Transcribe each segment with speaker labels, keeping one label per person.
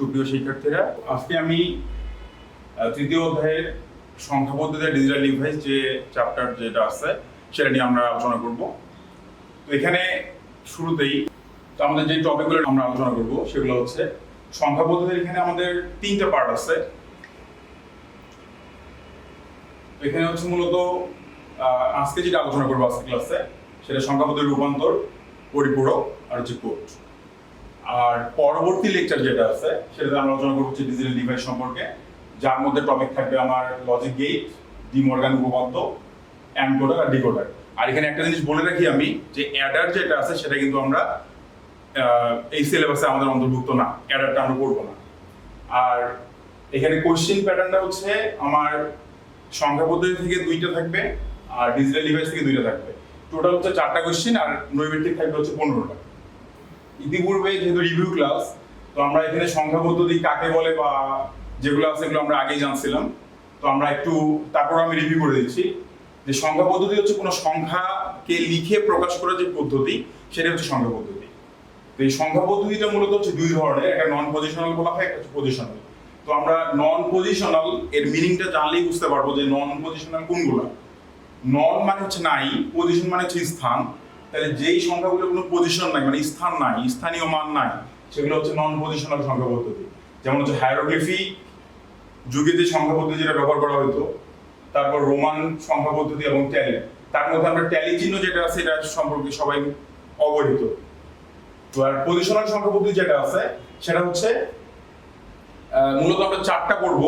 Speaker 1: সুপ্রিয় শিক্ষার্থীরা, আজকে আমি তৃতীয় অধ্যায়ের সংখ্যা পদ্ধতি ডিজিটাল ডিভাইস যে চ্যাপ্টার যেটা আছে সেটা নিয়ে আমরা আলোচনা করব। তো এখানে শুরুতেই তো আমাদের যে টপিকগুলো আমরা আলোচনা করব সেগুলো হচ্ছে সংখ্যা পদ্ধতির। এখানে আমাদের তিনটা পার্ট আছে। এখানে হচ্ছে মূলত আজকে যেটা আলোচনা করবো আজকে ক্লাসে সেটা সংখ্যা পদ্ধতির রূপান্তর, পরিপূরক আর হচ্ছে কোড। আর পরবর্তী লেকচার যেটা আছে সেটাতে আমরা আলোচনা করবো ডিজিটাল ডিভাইস সম্পর্কে, যার মধ্যে টপিক থাকবে আমার লজিক গেট, ডি মর্গান উপপাদ্য, এনকোডার আর ডিকোডার। আর এখানে একটা জিনিস বলে রাখি আমি, যে অ্যাডার যেটা আছে সেটা কিন্তু আমরা এই সিলেবাসে আমাদের অন্তর্ভুক্ত না, অ্যাডারটা আমরা করবো না। আর এখানে কোশ্চেন প্যাটার্নটা হচ্ছে আমার সংখ্যা পদ্ধতি থেকে 2টা থাকবে আর ডিজিটাল ডিভাইস থেকে 2টা থাকবে। টোটাল হচ্ছে 4টা কোশ্চেন আর নৈর্ব্যক্তিক থাকবে হচ্ছে 15টা। ইতিপূর্বে যেহেতু রিভিউ ক্লাস, তো আমরা এখানে সংখ্যা পদ্ধতি কাকে বলে বা যেগুলো আছে সেগুলো আমরা আগেই জানছিলাম। তো আমরা একটু তারপর আমি রিভিউ করে দিচ্ছি যে সংখ্যা পদ্ধতি হচ্ছে কোনো সংখ্যাকে লিখে প্রকাশ করার যে পদ্ধতি সেটা হচ্ছে সংখ্যা পদ্ধতি। তো এই সংখ্যা পদ্ধতিটা মূলত হচ্ছে 2 ধরনের, একটা নন পজিশনাল বলা হয়, একটা হচ্ছে পজিশনাল। তো আমরা নন পজিশনাল এর মিনিংটা জানলেই বুঝতে পারবো যে নন পজিশনাল কোনগুলো। নন মানে হচ্ছে নাই, পজিশন মানে হচ্ছে স্থান। তাহলে যেই সংখ্যাগুলো কোনো পজিশন নাই, মানে স্থান নাই, স্থানীয় মান নাই, সেগুলো হচ্ছে নন পজিশনাল সংখ্যা পদ্ধতি। যেমন হচ্ছে হায়ারোগ্লিফিক যুগে যে সংখ্যা পদ্ধতি যেটা ব্যবহার করা হতো, তারপর রোমান সংখ্যা পদ্ধতি এবং ট্যালি। তার মধ্যে আমরা ট্যালি চিহ্ন যেটা আছে এটা সম্পর্কে সবাই অবহিত। তো আর পজিশনাল সংখ্যা পদ্ধতি যেটা আছে সেটা হচ্ছে মূলত আমরা 4টা করব,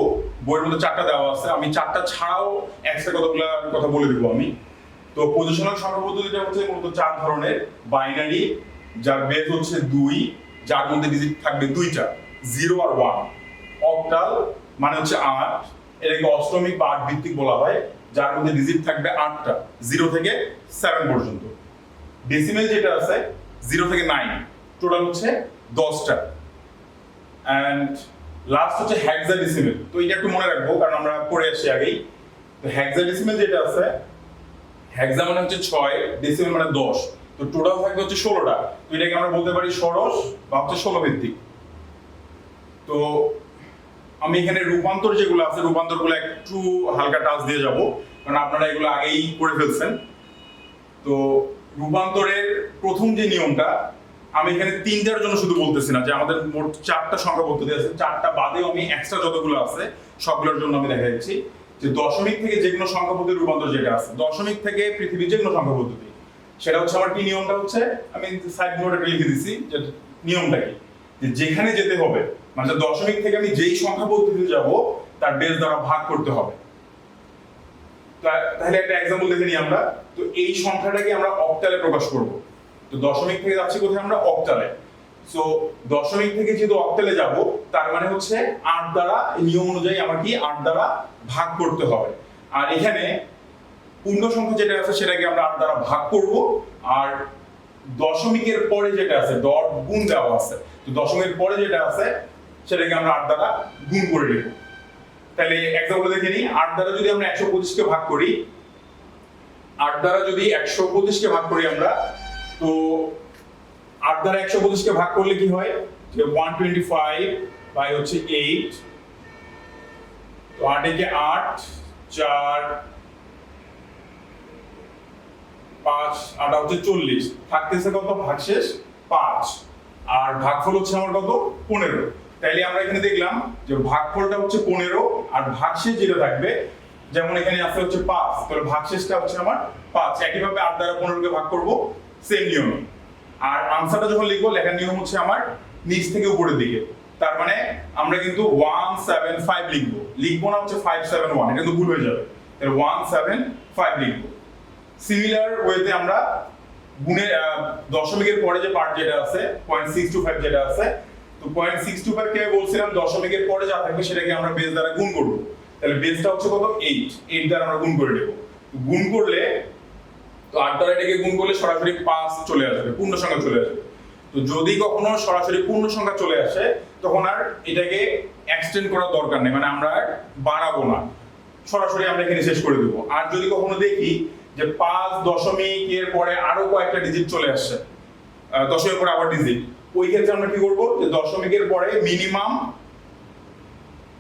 Speaker 1: বইয়ের মধ্যে 4টা দেওয়া আছে। আমি 4টা ছাড়াও এক্সট্রা কতগুলো কথা বলে দেবো আমি। তো পজিশনাল সংখ্যা পদ্ধতিটা হচ্ছে মূলত 4 ধরনের। বাইনারি, যার বেস হচ্ছে 2, যার মধ্যে ডিজিট থাকবে 2টা, 0 আর 1। অক্টাল মানে হচ্ছে 8, এটাকে অষ্টমিক বা 8 ভিত্তিক বলা হয়, যার মধ্যে ডিজিট থাকবে 8টা, 0 থেকে 7 পর্যন্ত। ডেসিমেল যেটা আছে 0 থেকে 9, টোটাল হচ্ছে 10টা। অ্যান্ড লাস্ট হচ্ছে হেক্সাডেসিমেল। তো এটা একটু মনে রাখবো কারণ আমরা পড়ে আসছি আগেই। তো হেক্সাডেসিমেল যেটা আছে, হেক্সা মানে হচ্ছে 6, ডেসিমেল মানে 10। তো টোটাল থাকবে হচ্ছে 16টা। তো এটাকে আমরা বলতে পারি ষোড়শ বা হচ্ছে 16 ভিত্তিক। তো আমি এখানে রূপান্তর যেগুলো আছে রূপান্তরগুলো একটু হালকা টাচ দিয়ে যাব, কারণ আপনারা এগুলো আগেই করে ফেলছেন। তো রূপান্তরের প্রথম যে নিয়মটা, আমি এখানে 3টার জন্য শুধু বলতেছি না, যে আমাদের মোট 4টা সংখ্যা পদ্ধতি আছে, 4টা বাদেও আমি এক্সট্রা যতগুলো আছে সবগুলোর জন্য আমি দেখা যাচ্ছি যে দশমিক থেকে যে কোনো সংখ্যা পদ্ধতির রূপান্তর যেটা আছে, দশমিক থেকে পৃথিবীর যে কোনো সংখ্যা পদ্ধতি, সেটা হচ্ছে আমার কি নিয়মটা হচ্ছে, আমি সাইড নোটে লিখে দিছি যে নিয়মটা কি, যে যেখানে যেতে হবে, মানে দশমিক থেকে আমি যেই সংখ্যা পদ্ধতিতে যাব তার বেস দ্বারা ভাগ করতে হবে। তাহলে একটা এক্সাম্পল দেখে নিই আমরা। তো এই সংখ্যাটাকে আমরা অক্টালে প্রকাশ করব। তো দশমিক থেকে যাচ্ছি কোথায় আমরা? অক্টালে। সো দশমিক থেকে যেহেতু অক্টালে যাব, তার মানে হচ্ছে 8 দ্বারা, নিয়ম অনুযায়ী আমার কি 8 দ্বারা ভাগ করতে হবে। আর এখানে পূর্ণ সংখ্যা যেটা আছে সেটাকে আমরা 8 দ্বারা ভাগ করব। আর দশমিকের পরে যেটা আছে, ডট গুণ দেওয়া আছে, তো দশমিকের পরে যেটা আছে সেটাকে আমরা 8 দ্বারা গুণ করে দেব। তাহলে এক্সাম্পল দেখে নিই। 8 দ্বারা যদি আমরা 125 কে ভাগ করি, 8 দ্বারা যদি 125 কে ভাগ করি আমরা, তো 8 দ্বারা 125 কে ভাগ করলে কি হয়, যে 125 বাই হচ্ছে 8। তো 8 একে 8, 4, 5, 8 হচ্ছে 40, থাকতেছে কত? ভাগশেষ 5, আর ভাগফল হচ্ছে আমার কত? 15। তাইলে আমরা এখানে দেখলাম যে ভাগফলটা হচ্ছে 15 আর ভাগশেষ যেটা থাকবে, যেমন এখানে আছে হচ্ছে 5, তাহলে ভাগশেষটা হচ্ছে আমার 5। একইভাবে 8 দ্বারা 15 কে ভাগ করব, সেম নিয়মে। আর আনসারটা যখন লিখবো, লেখার নিয়ম হচ্ছে আমার নিচ থেকে উপরের দিকে। তার মানে আমরা কিন্তু 175 লিখবো না হচ্ছে 571, এটা কিন্তু ভুল হয়ে যাবে। তাহলে 175 লিখবো। সিমিলার ওয়েতে আমরা গুণে দশমিকের পরে যে পার্ট যেটা আছে 0.625 যেটা আছে, তো 0.625 কে বলছিলাম দশমিকের পরে যা থাকবে সেটাকে আমরা বেস দ্বারা গুণ করব। তাহলে বেসটা হচ্ছে কত? 8 দ্বারা আমরা গুণ করে দেব। গুণ করলে, তো 8 দ্বারা এটাকে গুণ করলে সরাসরি 5 চলে আসবে, পূর্ণ সংখ্যা চলে আসবে। তো যদি কখনো সরাসরি পূর্ণ সংখ্যা চলে আসে, তখন আর এটাকে এক্সটেন্ড করার দরকার নেই, মানে আমরা আর বাড়াবো না, সরাসরি আমরা এখানে শেষ করে দেবো। আর যদি কখনো দেখি যে 5 দশমিকের পরে আরো কয়েকটা ডিজিট চলে আসছে, দশমিকের পরে আবার ডিজিট, ওই ক্ষেত্রে আমরা কি করবো, যে দশমিকের পরে মিনিমাম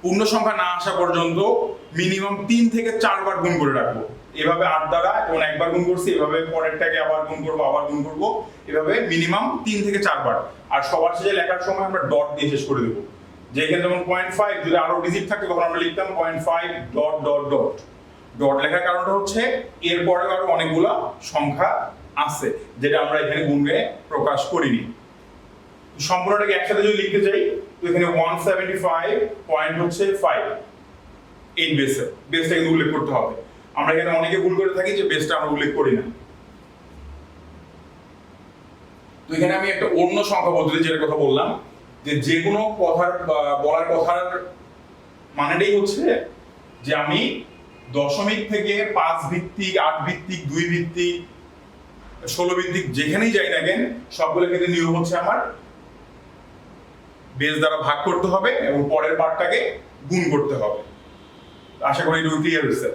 Speaker 1: পূর্ণ সংখ্যা না আসা পর্যন্ত মিনিমাম 3 থেকে 4 বার গুণ করে রাখবো। এভাবে 8 দ্বারা যেমন একবার গুণ করছি, এভাবে পরেরটাকে আবার গুণ করবো, আবার গুণ করবো, এভাবে মিনিমাম 3 থেকে 4 বার। আর সবার শেষে লেখার সময় আমরা ডট দিয়ে শেষ করে দেবো। যেখানে যেমন 0.5 যদি আরো ডিজিট থাকতো তখন আমরা লিখতাম 0.5 ডট ডট ডট। ডট লেখার কারণটা হচ্ছে এরপরে আরো অনেকগুলা সংখ্যা আছে যেটা আমরা এখানে গুণে প্রকাশ করিনি। সম্পূর্ণটাকে একসাথে যদি লিখতে চাই তো এখানে 175 পয়েন্ট হচ্ছে 5 এই বেসটা কিন্তু উল্লেখ করতে হবে। আমরা এখানে অনেকে ভুল করে থাকি যে বেসটা আমরা উল্লেখ করি না। তো এখানে আমি একটা অন্য সংখ্যা পদ্ধতি যেটার কথা বললাম, যে কোনো কথার বলার কথার মানেটাই হচ্ছে যে আমি দশমিক থেকে 5 ভিত্তিক, 8 ভিত্তিক, 2 ভিত্তিক, 16 ভিত্তিক যেখানেই যাই না কেন সবগুলো ক্ষেত্রে নিয়ম হচ্ছে আমার বেস দ্বারা ভাগ করতে হবে এবং পরের পার্টটাকে গুণ করতে হবে। আশা করি এটা ক্লিয়ার হয়েছে।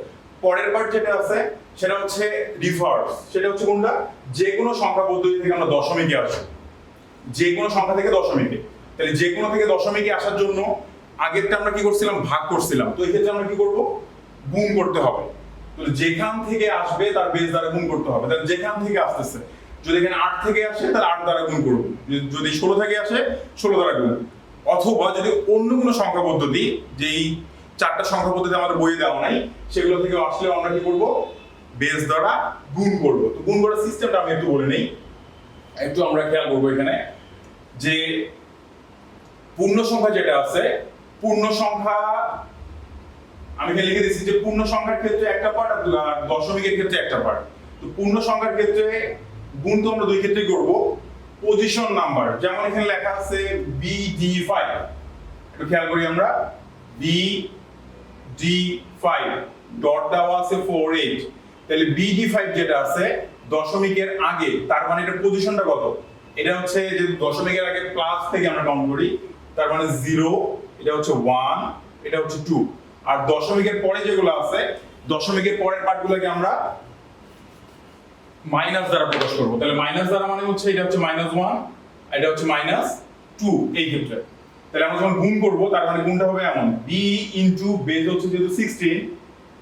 Speaker 1: পরের পার্ট যেটা আছে সেটা হচ্ছে রিভার্স। সেটা হচ্ছে কোনটা? যে কোনো সংখ্যা পদ্ধতি থেকে আমরা দশমিকে আসি, যে কোনো সংখ্যা থেকে দশমিকে। তাহলে যে কোনো থেকে দশমিকে আসার জন্য আগেরটা আমরা কি করছিলাম? ভাগ করছিলাম। তো এই ক্ষেত্রে আমরা কি করব? গুণ করতে হবে। তাহলে যেখান থেকে আসবে তার বেস দ্বারা গুণ করতে হবে। তাহলে যেখান থেকে আসতেছে, যদি এখানে 8 থেকে আসে তাহলে 8 দ্বারা গুণ করব, যদি 16 থেকে আসে 16 দ্বারা গুণ। অথবা যদি অন্য কোনো সংখ্যা পদ্ধতি, যেই 4টা সংখ্যা পদ্ধতি আমাদের বইয়ে দেওয়া নাই, সেগুলো থেকে আসলে আমরা কি করব? বেস দ্বারা গুণ করব। তো গুণ করার সিস্টেমটা আমি একটু বলে নেই, একটু আমরা খেয়াল করবো এখানে যে পূর্ণ সংখ্যা যেটা আছে, পূর্ণ সংখ্যা আমি এখানে লিখে দিচ্ছি যে পূর্ণ সংখ্যার ক্ষেত্রে একটা পার্ট আর দশমিকের ক্ষেত্রে একটা পার্ট। তো পূর্ণ সংখ্যার ক্ষেত্রে গুণ তো আমরা দুই ক্ষেত্রেই করব। পজিশন নাম্বার যেমন এখানে লেখা আছে BD5, একটু খেয়াল করি আমরা, BD5 ডট দেওয়া আছে 48। তাহলে BD5 যেটা আছে দশমিকের আগে, তার মানে এটা পজিশনটা কত? এটা হচ্ছে যে দশমিকের আগে প্লাস থেকে আমরা কাউন্ট করি, তার মানে 0, এটা হচ্ছে 1, এটা হচ্ছে 2। আর দশমিকের পরে যেগুলো আছে, দশমিকের পরের পার্টগুলোকে আমরা মাইনাস দ্বারা প্রকাশ করব। তাহলে মাইনাস দ্বারা মানে হচ্ছে এটা হচ্ছে -1, এটা হচ্ছে -2 এই ক্ষেত্রে। তাহলে আমরা যখন গুণ করব তার মানে গুণটা হবে এমন, b ইনটু বেস হচ্ছে যেহেতু 16,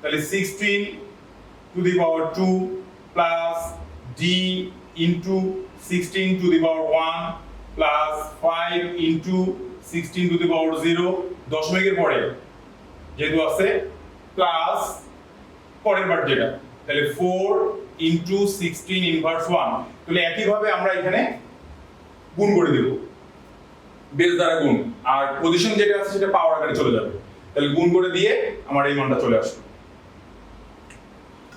Speaker 1: তাহলে 16 to the power 2 plus d into 16 to the power 1 plus 5 into 16 to the power 0। দশমিকের পরে যেহেতু আছে প্লাস পরের বার যেটা, তাহলে 4 ইনটু 16 ইনভার্স 1। তাহলে একইভাবে আমরা এখানে গুণ করে দেব, বেস দ্বারা গুণ। আর পজিশন যেটা আছে সেটা পাওয়ার আকারে চলে যাবে। তাহলে গুণ করে দিয়ে আমার এই মানটা চলে আসবে।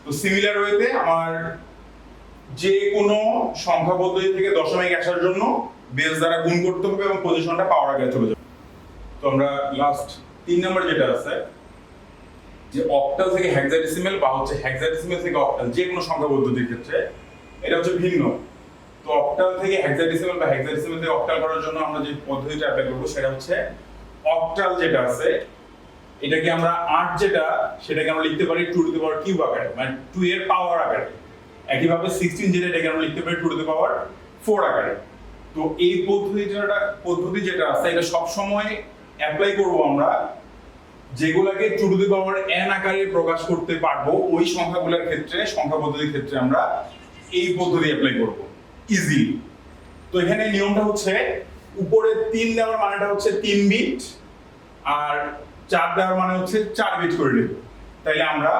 Speaker 1: তো সিমিলার ওয়েতে আমার যে কোনো সংখ্যা পদ্ধতি থেকে দশমিক আসার জন্য বেস দ্বারা গুণ করতে হবে এবং পজিশনটা পাওয়ার আকারে চলে যাবে। তো আমরা লাস্ট 3 নাম্বার যেটা আছে যে অক্টাল থেকে হেক্সাডেসিমাল বা হচ্ছে হেক্সাডেসিমাল থেকে অক্টাল, যে কোনো সংখ্যা পদ্ধতির ক্ষেত্রে এটা হচ্ছে ভিন্ন। তো অক্টাল থেকে হেক্সাডেসিমাল বা হেক্সাডেসিমাল থেকে অক্টাল করার জন্য আমরা যে পদ্ধতিটা অ্যাপ্লাই করব সেটা হচ্ছে অক্টাল যেটা আছে এটাকে আমরা 8 যেটা সেটাকে আমরা লিখতে পারি 2 টু দি পাওয়ার কিউব আকারে, মানে 2 এর পাওয়ার আকারে। একইভাবে 16 যেটা এটাকে আমরা লিখতে পারি 2 টু দি পাওয়ার 4 আকারে। তো এই পদ্ধতি যেটা আছে এটা সব সময় অ্যাপ্লাই করব আমরা যেগুলোকে 2 টু দি পাওয়ার n আকারে প্রকাশ করতে পারবো ওই সংখ্যাগুলোর ক্ষেত্রে, সংখ্যা পদ্ধতির ক্ষেত্রে আমরা এই পদ্ধতি অ্যাপ্লাই করব ইজিলি। তো এখানে নিয়মটা হচ্ছে উপরে 3 দেওয়ার মানেটা হচ্ছে 3 বিট আর 4 দেওয়ার মানে হচ্ছে 4 বিট করে নেব। তাইলে আমরা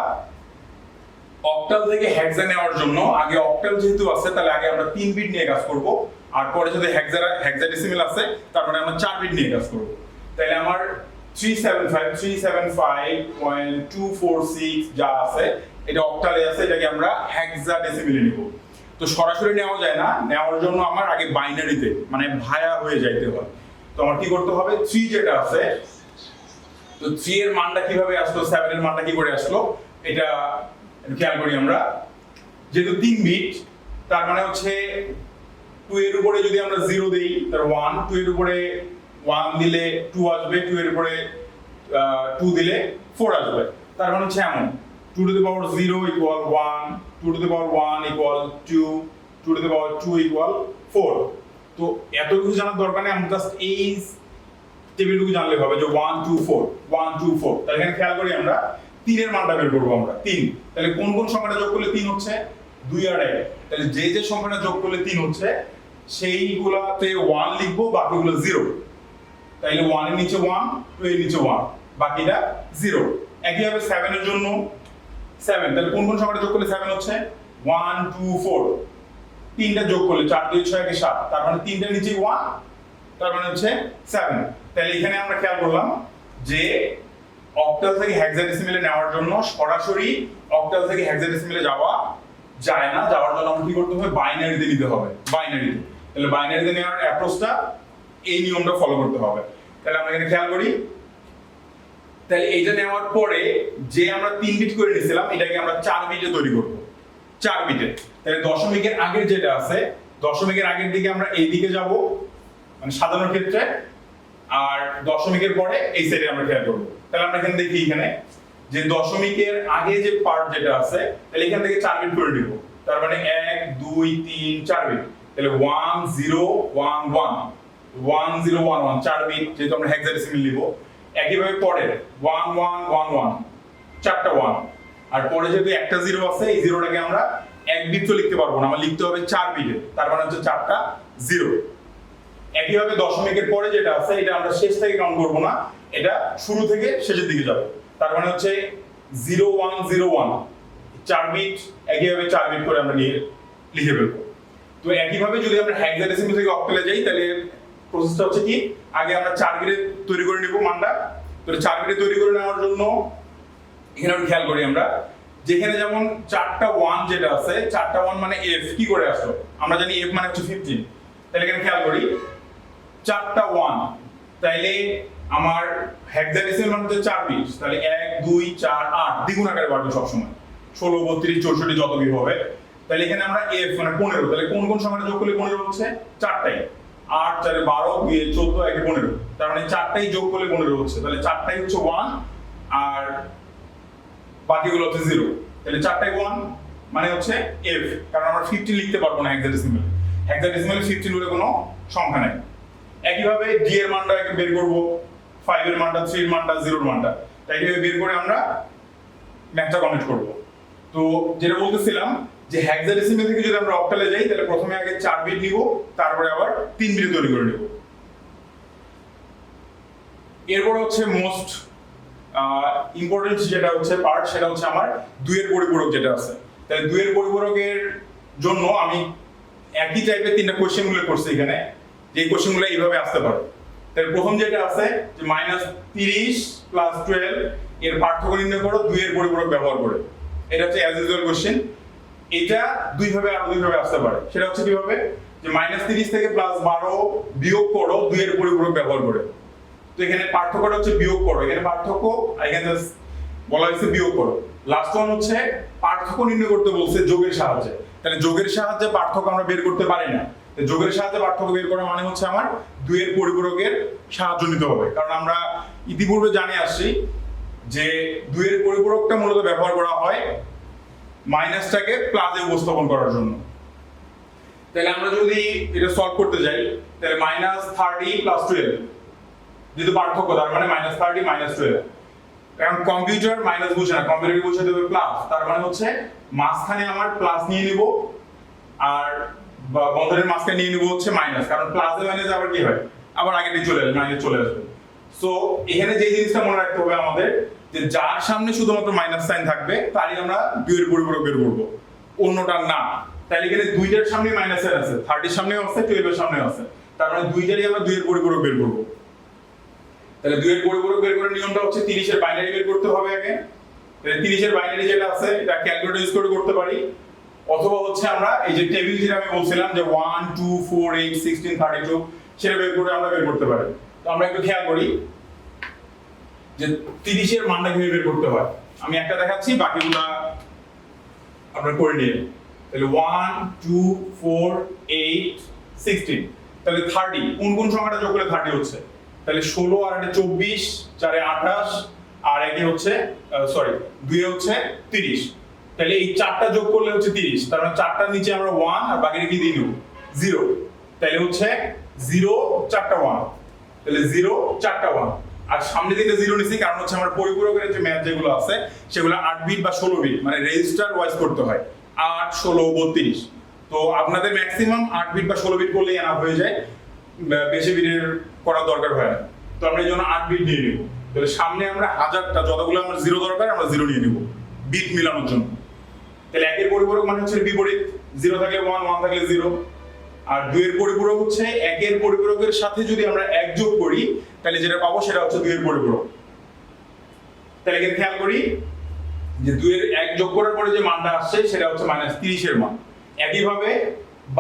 Speaker 1: অক্টাল থেকে হেক্সা নেওয়ার জন্য আগে অক্টাল যেহেতু আছে তাহলে আগে আমরা 3 বিট নিয়ে কাজ করব, আর পরে যদি হেক্সাডেসিমাল আছে তার মানে আমরা 4 বিট নিয়ে কাজ করব। তাইলে আমার 375.246 যা আছে এটা অক্টালে আছে, এটাকে আমরা হেক্সাডেসিমালে নিব। তো সরাসরি নেওয়া যায় না, নেওয়ার জন্য আমার আগে বাইনারিতে মানে ভায়া হয়ে যাইতে হয়। তো আমার কি করতে হবে, 3 যেটা আছে, তো 3 এর মানটা কিভাবে আসলো, 7 এর মানটা কি করে আসলো এটা খেয়াল করি আমরা। যেহেতু 3 বিট তার মানে হচ্ছে 2 এর উপরে যদি আমরা 0 দেই তার 1, 2 এর উপরে 1 দিলে 2 আসবে, 2 এর উপরে 2 দিলে 4 আসবে। তার মানে হচ্ছে এমন 2 to the power 0 equal 1, 2 to the power 1 equal 2, 2 to the power 2 equal 4। তো এত কিছু জানার দরকার নেই, আমরা জাস্ট এই টেবিলটুকু জানলে হবে যে 1 2 4 1 2 4। তাহলে এখানে খেয়াল করি আমরা 3 এর মানটা বের করবো আমরা 3। তাহলে কোন কোন সংখ্যাটা যোগ করলে 3 হচ্ছে? 2 আর 1। তাহলে যে যে সংখ্যাটা যোগ করলে 3 হচ্ছে সেইগুলাতে 1 লিখবো, বাকিগুলো 0। তাইলে 1 এর নিচে 1, 2 এর নিচে 1, বাকিটা 0। একইভাবে 7 এর জন্য 7। তাহলে কোন কোন সংখ্যাটা যোগ করলে 7 হচ্ছে? 1 2 4। তিনটা যোগ করলে 4 2 6 1 7, তার মানে তিনটার নিচে 1, তার মানে হচ্ছে 7। তাহলে এখানে আমরা খেয়াল করলাম যে অক্টাল থেকে হেক্সাডেসিমেলে নেওয়ার জন্য সরাসরি অক্টাল থেকে হেক্সাডেসিমেলে যাওয়া যায় না। যাওয়ার জন্য আমাকে কি করতে হবে? বাইনারিতে নিতে হবে, বাইনারিতে। তাহলে বাইনারিতে নেওয়ার অ্যাপ্রোচটা এই নিয়মটা ফলো করতে হবে। তাহলে আমরা এখানে খেয়াল করি, তাহলে এইটা নেওয়ার পরে যে আমরা 3 বিট করে নিয়েছিলাম এটাকে আমরা 4 বিটে তৈরি করব, 4 বিটে। তাহলে দশমিকের আগের যেটা আছে, দশমিকের আগের দিকে আমরা এই দিকে যাব মানে সাজানোর ক্ষেত্রে, আর দশমিকের পরে এই সাইডে আমরা খেয়াল করব। তাহলে আমরা এখানে দেখি এখানে যে দশমিকের আগে যে পার্ট যেটা আছে, তাহলে এখান থেকে 4 বিট করে নিব। তার মানে 1 2 3 4 বিট। তাহলে 1 0 1 1 1 0 1 1 4 বিট, যেহেতু আমরা হেক্সাডেসিমেল নিব। একইভাবে পরে 1 1 1 1 চারটা 1, আর পরে যেহেতু একটা 0 আছে, এই 0টাকে আমরা এক বিট তো লিখতে পারবো না, আমরা লিখতে হবে 4 বিটে, তার মানে হচ্ছে 4টা 0। একইভাবে দশমিকের পরে যেটা আছে এটা আমরা শেষ থেকে কাউন্ট করব না, এটা শুরু থেকে শেষের দিকে যাবে, তার মানে হচ্ছে 0 1 0 1 4 বিট। একইভাবে 4 বিট করে আমরা লিখে ফেলবো। তো একইভাবে যদি আমরা হেক্সাডেসিমেল থেকে অক্টালে যাই, তাহলে প্রসেসটা হচ্ছে কি, আগে আমরা 4 বিটে তৈরি করে নিব মানটা। তো 4 বিটে তৈরি করে নেওয়ার জন্য এখানে আমরা খেয়াল করি আমরা যেখানে যেমন 4টা 1 যেটা আছে, 4টা 1 মানে f কি করে আসলো? আমরা জানি f মানে হচ্ছে 15। তাহলে এখানে খেয়াল করি 4টা 1, তাইলে আমার হেক্সাডেসিমেল মানে হচ্ছে 4 বিট। তাহলে 1 2 4 8 দ্বিগুণ আকারে বাড়বে সব সময়, 16 32 64 যত বিট হবে। তাহলে এখানে আমরা f মানে 15। তাহলে কোন কোন সংখ্যাটা যোগ করলে 15 হচ্ছে? 4টাই। 8 4 12 2 14 1 15, তার মানে 4টাই যোগ করলে 15 হচ্ছে। তাহলে 4টাই হচ্ছে 1 আর বাকিগুলো হচ্ছে 0। তাহলে 4টাই 1 মানে হচ্ছে f, কারণ আমরা 15 লিখতে পারবো না হেক্সাডেসিমেল। হেক্সাডেসিমেলে 15 বলে কোনো সংখ্যা নাই। একইভাবে d এর মানটা বের করব, 5 এর মানটা, 3 এর মানটা, 0 এর মানটা। তাই এইভাবে বের করে আমরা ম্যাথটা কমপ্লিট করব। তো যেটা বলতেছিলাম যে হেক্সাডেসিমেল থেকে যদি আমরা অক্টালে যাই, তাহলে প্রথমে আগে 4 বিট নিব, তারপরে আবার 3 বিট তৈরি করে নেব। এরপর হচ্ছে মোস্ট ইম্পর্টেন্ট যেটা হচ্ছে পার্ট, সেটা হচ্ছে আমার 2 এর পরিপূরক যেটা আছে। তাহলে 2 এর পরিপূরকের জন্য আমি একই টাইপের 3টা কোশ্চেন গুলো করছি এখানে, যে কোশ্চেনগুলো এইভাবে আসতে পারে। তাহলে প্রথম যেটা আছে যে -30 + 12 এর পার্থক্য নির্ণয় করো 2 এর পরিপূরক ব্যবহার করে। এটা হচ্ছে অ্যাজ ইউজুয়াল কোশ্চেন। এটা দুই ভাবে আরো দুই ভাবে আসতে পারে। সেটা হচ্ছে কিভাবে, যে -30 থেকে +12 বিয়োগ করো 2 এর পরিপূরক ব্যবহার করে। তো এখানে পার্থক্যটা হচ্ছে বিয়োগ করো, এখানে পার্থক্য এখানে জাস্ট বলা হয়েছে বিয়োগ করো। লাস্ট ওয়ান হচ্ছে পার্থক্য নির্ণয় করতে বলছে যোগের সাহায্যে। তাহলে যোগের সাহায্যে পার্থক্য আমরা বের করতে পারি না। যোগের সাহায্যে পার্থক্য বের করা মানে হচ্ছে আমার 2 এর পরিপূরকের সাহায্য নিতে হবে, কারণ আমরা ইতিপূর্বে জানে আসছি যে 2 এর পরিপূরকটা মূলত ব্যবহার করা হয় মাইনাসটাকে প্লাসে উপস্থাপন করার জন্য। তাহলে আমরা যদি এটা সলভ করতে যাই, তাহলে -30 + 12 যেহেতু পার্থক্য, তার মানে -30 - 12। কারণ কম্পিউটার মাইনাস বুঝে না, কম্পিউটার বুঝে দেবে প্লাস, তার মানে হচ্ছে মাঝখানে আমার প্লাস নিয়ে নিব আর বন্ধনের মাঝখানে নিয়ে নিব হচ্ছে মাইনাস, কারণ প্লাসে মাইনাস আবার কি হয়, আবার আগেরটি চলে আসবে, মাইনাস চলে আসবে। সো এখানে যে জিনিসটা মনে রাখতে হবে আমাদের, যে যার সামনে শুধুমাত্র মাইনাস সাইন থাকবে তারই আমরা 2 এর পরিপূরক বের করব, অন্যটা না। তাহলে এখানে 2টার সামনে মাইনাস সাইন আছে, 30 এর সামনেও আছে, 12 এর সামনেও আছে, তার মানে 2টারই আমরা 2 এর পরিপূরক বের করব। তাহলে 2 এর পরিপূরক বের করার নিয়মটা হচ্ছে 30 এর বাইনারি বের করতে হবে আগে। তাহলে 30 এর বাইনারি যেটা আছে এটা ক্যালকুলেটর ইউজ করে করতে পারি, অথবা হচ্ছে আমরা এই যে টেবিল যেটা আমি বলছিলাম যে 1 2 4 8 16 32 সেটা বের করে আমরা বের করতে পারি। তো আমরা একটু খেয়াল করি যে 30 এর মানটা কিভাবে বের করতে হয়। আমি একটা দেখাচ্ছি, বাকিগুলো আমরা করে নিই। তাহলে 1 2 4 8 16, তাহলে 30 কোন কোন সংখ্যাটা যোগ করলে 30 হচ্ছে? তাহলে 16 আর 24, 4 28 আর 1 হচ্ছে সরি 2 হচ্ছে 30। তাহলে এই 4টা যোগ করলে হচ্ছে 30, তার মানে 4টার নিচে আমরা 1 আর বাকিটা কি দিয়ে নেব 0। তাহলে হচ্ছে 0 4টা 1, তাহলে 0 4টা 1, আর সামনে দিকে 0 নিছি কারণ হচ্ছে আমার পরিপূরকের যে ম্যাথ যেগুলো আছে সেগুলো 8 বিট বা 16 বিট মানে রেজিস্টার ওয়াইজ করতে হয়, 8 16 32। তো আপনাদের ম্যাক্সিমাম 8 বিট বা 16 বিট করলেই এনাফ হয়ে যায়, বেশি বিটের করার দরকার হয় না। তো আমরা এই জন্য 8 বিট নিয়ে নিব। তাহলে সামনে আমরা হাজারটা যতগুলো আমার 0 দরকার আমরা 0 নিয়ে নিব বিট মিলানোর জন্য। তাহলে একের পরিপূরক মানে হচ্ছে বিপরীত, 0 থাকলে 1 1 থাকলে 0। আর 2 এর পরিপূরক হচ্ছে একের পরিপূরকের সাথে যদি আমরা 1 যোগ করি তাহলে যেটা পাবো সেটা হচ্ছে 2 এর পরিপূরক। তাহলে এখানে খেয়াল করি যে 2 এর 1 যোগ করার পরে যে মানটা আসছে সেটা হচ্ছে -30 এর মান। একইভাবে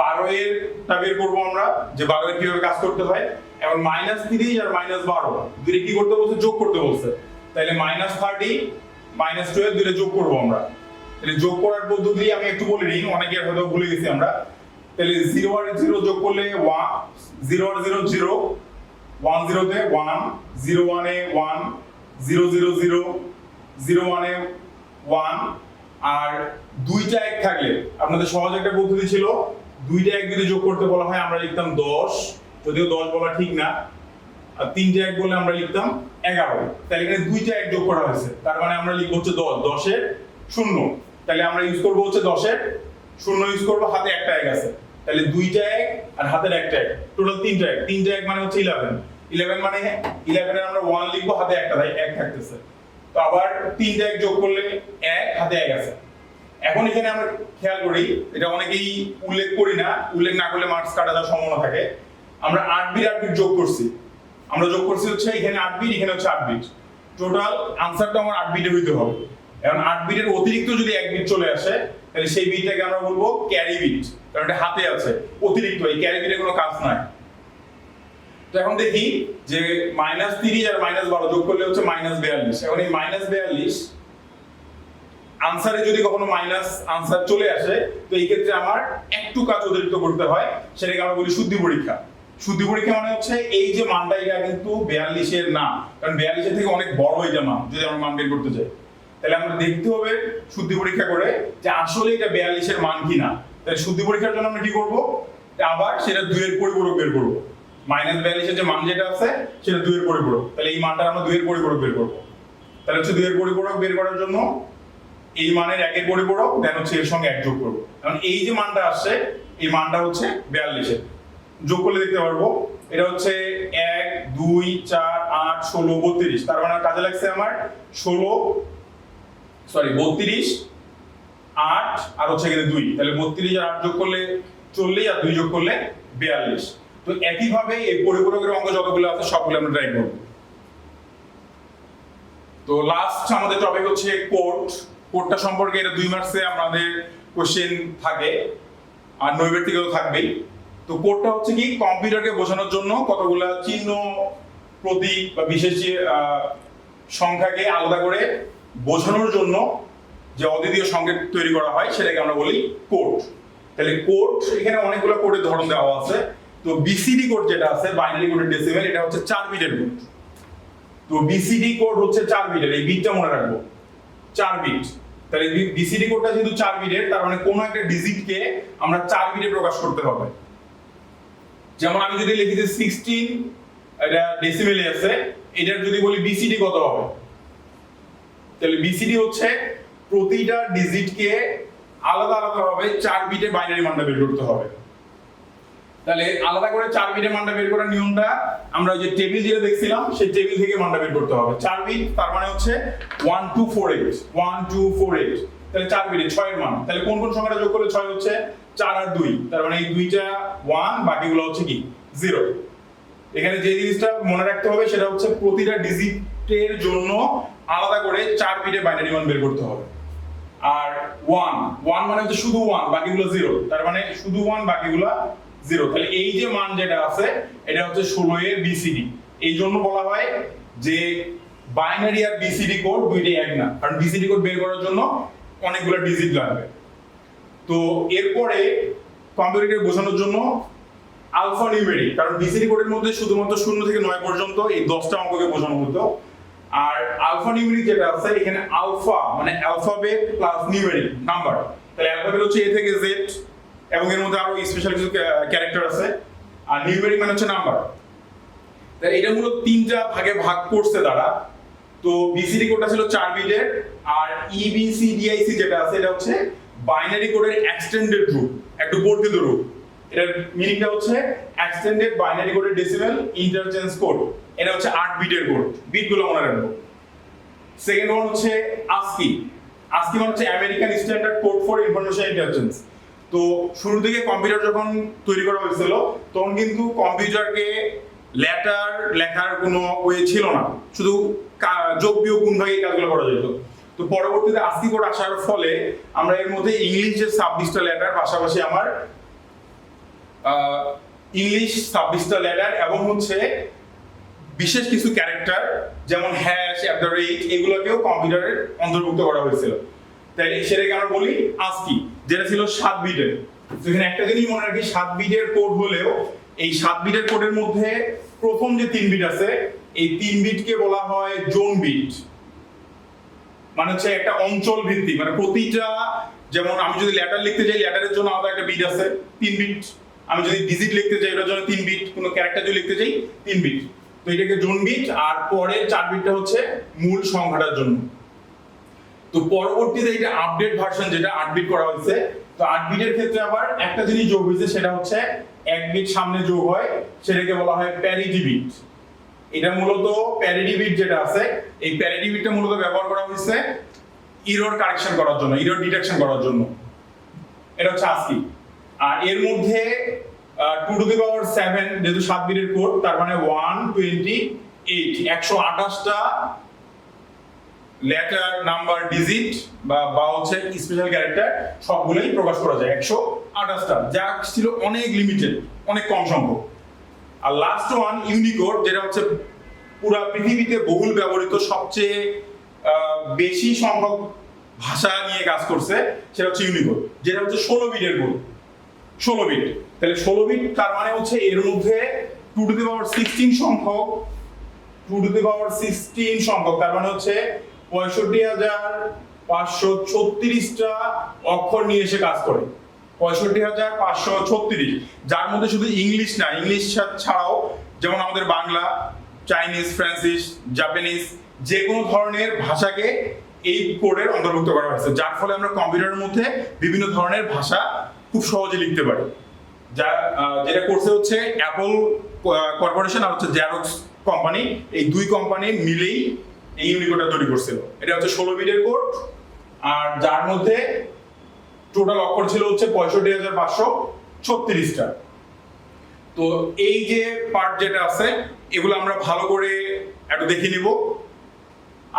Speaker 1: 12 এর টা বের করব আমরা, যে 12 এর কিভাবে কাজ করতে হয়। এখন -30 আর -12 দুইটা কি করতে বলছে, যোগ করতে বলছে। তাহলে -30 -12 দুইটা যোগ করব আমরা। তাহলে যোগ করার পদ্ধতি আমি একটু বলে নিই, অনেকের হয়তো ভুলে গেছি আমরা। তাহলে 0 আর 0 যোগ করলে 1, 0 আর 0 0, 1 0 তে 1, 0 1 এ 1, 0 0 0, 0 1 এ 1। আর দুইটা 1 থাকলে আপনাদের সহজ একটা পদ্ধতি ছিল, দুইটা 1 যদি যোগ করতে বলা হয় আমরা লিখতাম 10, যদিও 10 বলা ঠিক না, আর তিনটা 1 বললে আমরা লিখতাম 11। তাহলে এখানে দুইটা 1 যোগ করা হয়েছে, তার মানে আমরা লিখব হচ্ছে 10, 10 এর 0। তাহলে আমরা ইউজ করব হচ্ছে 10 এর 0 ইউজ করব, হাতে একটা 1 আছে। তাহলে দুইটা 1 আর হাতের একটা 1, টোটাল তিনটা 1। তিনটা 1 মানে হচ্ছে 11। 11 মানে 11 এর আমরা 1 লিখবো, হাতে একটা তাই 1 থাকতেছে। তো আবার তিনটা 1 যোগ করলে 1, হাতে 1 আছে। এখন এখানে আমরা খেয়াল করি, এটা অনেকেই উল্লেখ করি না, উল্লেখ না করলে মার্কস কাটা যাওয়ার সম্ভাবনা থাকে। আমরা 8 বিট 8 বিট যোগ করছি, আমরা যোগ করছি হচ্ছে এখানে 8 বিট, এখানে হচ্ছে 8 বিট। টোটাল আনসারটা আমার 8 বিটে হইতে হবে। এখন 8 বিটের অতিরিক্ত যদি 1 বিট চলে আসে তাহলে সেই বিটটাকে আমরা বলবো ক্যারি বিট, কারণ এটা হাতে আছে অতিরিক্ত, এই ক্যারি বিটের কোনো কাজ নাই। তো এখন দেখি যে -30 আর -12 যোগ করলে হচ্ছে -42। এখন এই -42 আনসারে যদি কখনো মাইনাস আনসার চলে আসে তো এই ক্ষেত্রে আমার একটু কাজ অতিরিক্ত করতে হয়, সেটাকে আমরা বলি শুদ্ধি পরীক্ষা। শুদ্ধি পরীক্ষা মানে হচ্ছে এই যে মানটা এটা কিন্তু 42 এর না, কারণ 42 এর থেকে অনেক বড় এটা মান যদি আমরা মান বের করতে চাই। তাহলে আমরা দেখতে হবে শুদ্ধি পরীক্ষা করে যে আসলে এটা 42 এর মান কিনা। তাহলে শুদ্ধি পরীক্ষার জন্য আমরা কি করব, আবার সেটা 2 এর পরিপূরক বের করব। -42 এর যে মান যেটা আছে সেটা 2 এর পরিপূরক, তাহলে এই মানটা আমরা 2 এর পরিপূরক বের করব। তাহলে হচ্ছে 2 এর পরিপূরক বের করার জন্য এই মানের 1 এর পরিপূরক দেন হচ্ছে এর সঙ্গে 1 যোগ করব। কারণ এই যে মানটা আসছে এই মানটা হচ্ছে 42 এর, যোগ করলে দেখতে পারবো এটা হচ্ছে 1 2 4 8 16 32। তার মানে কাজে লাগছে আমার 32 8 আর হচ্ছে এখানে 2, তাহলে 32 আর 8 যোগ করলে 40 আর 2 যোগ করলে 42। তো একই ভাবে এই পরিপূরকের অঙ্ক যতগুলো আছে সবগুলো আমরা ট্রাই করব। তো লাস্ট আমাদের টপিক হচ্ছে কোড। কোডটা সম্পর্কে এটা 2 মার্কসে আমাদের কোশ্চেন থাকে আর নৈবের থাকবেই। তো কোডটা হচ্ছে কি, কম্পিউটারকে বোঝানোর জন্য কতগুলা চিহ্ন প্রতীক বা বিশেষ সংখ্যাকে আলাদা করে বোঝানোর জন্য যে অদ্বিতীয় সংকেত তৈরি করা হয় সেটাকে আমরা বলি কোড। তাহলে কোড এখানে অনেকগুলো কোডের ধরন দেওয়া আছে। তো বিসিডি কোড যেটা আছে বাইনারি কোডের ডেসিমেল, এটা হচ্ছে 4 বিটের কোড। তো বিসিডি কোড হচ্ছে 4 বিটের, এই বিটটা মনে রাখবো 4 বিট। তাহলে বিসিডি কোডটা যেহেতু 4 বিটের তার মানে কোনো একটা ডিজিটকে আমরা 4 বিটে প্রকাশ করতে হবে। যেমন আমি যদি লিখি যে 16, এটা ডেসিমেলে আছে, এটার যদি বলি বিসিডি কত হবে, তাহলে বিসিডি হচ্ছে প্রতিটা ডিজিটকে আলাদা আলাদা ভাবে 4 বিটে বাইনারি মানটা বের করতে হবে। তাহলে আলাদা করে 4 বিটের মানটা বের করার নিয়মটা আমরা ওই যে টেবিল যেটা দেখছিলাম সেই টেবিল থেকে মানটা বের করতে হবে। 4 বিট তার মানে হচ্ছে 1248, 1248। তাহলে 4 বিটে 6 এর মান, তাহলে কোন কোন সংখ্যাটা যোগ করলে 6 হচ্ছে, 4 আর 2, তার মানে এই দুইটা 1, বাকিগুলো হচ্ছে কি 0। এখানে যে জিনিসটা মনে রাখতে হবে সেটা হচ্ছে প্রতিটা ডিজিটের জন্য আলাদা করে 4 বিটে বাইনারি মান বের করতে হবে। আর 1 মানে হচ্ছে শুধু 1, বাকিগুলো 0, তার মানে শুধু 1 বাকিগুলো 0। তাহলে এই যে মান যেটা আছে এটা হচ্ছে 16 এর বিসিডি। এই জন্য বলা হয় যে বাইনারি আর বিসিডি কোড দুইটাই এক না, কারণ বিসিডি কোড বের করার জন্য অনেকগুলো ডিজিট লাগবে। তো এরপরে কম্পিউটারকে বোঝানোর জন্য আলফা নিউমেরিক, কারণ বিসিডি কোডের মধ্যে শুধুমাত্র 0 থেকে 9 পর্যন্ত এই 10টা অঙ্ককে বোঝানো হতো। আর আলফা নিউমেরিক যেটা আছে এখানে আলফা মানে অ্যালফাবেট প্লাস নিউমেরিক নাম্বার। তাহলে অ্যালফাবেট হচ্ছে A থেকে Z এবং এর মধ্যে আরো স্পেশাল কিছু ক্যারেক্টার আছে, আর নিউমেরিক মানে হচ্ছে নাম্বার। তাই এটা মূলত তিনটা ভাগে ভাগ করছে তারা। তো বিসিডি কোডটা ছিল 4 বিটের, আর ইবিসিডিআইসি যেটা আছে এটা হচ্ছে বাইনারি কোডের এক্সটেন্ডেড রূপ, একটু বর্ধিত রূপ। এটার মিনিংটা হচ্ছে এক্সটেন্ডেড বাইনারি কোডের ডেসিমেল ইন্টারচেঞ্জ কোড। এটা হচ্ছে 8 বিটের কোড, বিটগুলো মনে রাখবো। সেকেন্ড ওয়ান হচ্ছে ASCII। ASCII মানে হচ্ছে American standard code for information intelligence. তো শুরু থেকে কম্পিউটার যখন তৈরি করা হয়েছিল তখন কিন্তু কম্পিউটারকে লেটার লেখার কোনো ওয়ে ছিল না, শুধু যোগ বিয়োগ গুণ ভাগে কাজগুলো করা যেত। তো পরবর্তীতে ASCII কোড আসার ফলে আমরা এর মধ্যে ইংলিশের 26টা লেটার, পাশাপাশি আমার ইংলিশ 26টা লেটার এবং হচ্ছে বিশেষ কিছু ক্যারেক্টার যেমন হ্যাশ, এগুলোকেও কম্পিউটারের অন্তর্ভুক্ত করা হয়েছিল। তাই সেটাকে আমরা বলি ASCII, যেটা ছিল 7 বিটের। এখানে একটা জিনিস মনে রাখি, 7 বিটের কোড হলেও এই 7 বিটের কোডের মধ্যে প্রথম যে 3 বিট আছে এই 3 বিটকে বলা হয় জোন বিট। মানে হচ্ছে একটা অঞ্চল ভিত্তিক, মানে প্রতিটা, যেমন আমি যদি লেটার লিখতে চাই লেটারের জন্য আলাদা একটা বিট আছে 3 বিট, আমি যদি ডিজিট লিখতে চাই এটার জন্য 3 বিট, কোনো ক্যারেক্টার যদি লিখতে চাই 3 বিট। তো এটাকে জোন বিট, আর পরের 4 বিটটা হচ্ছে মূল সংখ্যাটার জন্য। তো পরবর্তীতে এটা আপডেট ভার্সন যেটা 8 বিট করা হয়েছে। তো 8 বিটের ক্ষেত্রে আবার একটা জিনিস যোগ হয়েছে, সেটা হচ্ছে 1 বিট সামনে যোগ হয়, সেটাকে বলা হয় প্যারিটি বিট। এটা মূলত প্যারিটি বিট যেটা আছে, এই প্যারিটি বিটটা মূলত ব্যবহার করা হয়েছে এরর কারেকশন করার জন্য, এরর ডিটেকশন করার জন্য। এটা হচ্ছে ASCII। আর এর মধ্যে 2 টু দি পাওয়ার 7 যেহেতু 7 বিটের কোড, তার মানে 128টা লেটার, নাম্বার, ডিজিট বা হচ্ছে স্পেশাল ক্যারেক্টার সবগুলোই প্রকাশ করা যায় 128টা, যা ছিল অনেক লিমিটেড, অনেক কম সংখ্যক। আর লাস্ট ওয়ান ইউনিকোড, যেটা হচ্ছে পুরো পৃথিবীতে বহুল ব্যবহৃত সবচেয়ে বেশি সংখ্যক ভাষা নিয়ে কাজ করছে, সেটা হচ্ছে ইউনিকোড, যেটা হচ্ছে 16 বিটের কোড। 16 বিট, তাহলে 16 বিট তার মানে হচ্ছে এর মধ্যে 2 টু দি পাওয়ার 16 সংখ্যক, 2 টু দি পাওয়ার 16 সংখ্যক, তার মানে হচ্ছে 65,536টা অক্ষর নিয়ে এসে কাজ করে। 65,536, যার মধ্যে শুধু ইংলিশ না, ইংলিশ ছাড়াও যেমন আমাদের বাংলা, চাইনিজ, ফ্রান্সিস, জাপানিজ, যে কোনো ধরনের ভাষাকে এই কোডের অন্তর্ভুক্ত করা হয়েছে, যার ফলে আমরা কম্পিউটারের মধ্যে বিভিন্ন ধরনের ভাষা খুব সহজে লিখতে পারি। যেটা করছে হচ্ছে অ্যাপল কর্পোরেশন আর হচ্ছে জেরক্স কোম্পানি, এই দুই কোম্পানি মিলেই এই ইউনিকোডটা তৈরি করছিল। এটা হচ্ছে 16 বিটের কোড, আর যার মধ্যে টোটাল অক্ষর ছিল হচ্ছে 65,536টা। তো এই যে পার্ট যেটা আছে এগুলো আমরা ভালো করে একটু দেখে নিব।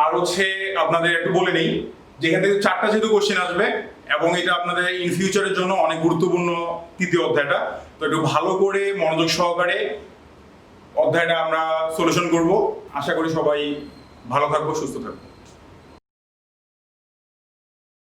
Speaker 1: আর হচ্ছে আপনাদের একটু বলে নেই, যেখান থেকে 4টা যেহেতু কোশ্চেন আসবে এবং এটা আপনাদের ইন ফিউচারের জন্য অনেক গুরুত্বপূর্ণ তৃতীয় অধ্যায়টা, তো একটু ভালো করে মনোযোগ সহকারে অধ্যায়টা আমরা সলিউশন করব। আশা করি সবাই ভালো থাকবো, সুস্থ থাকবো।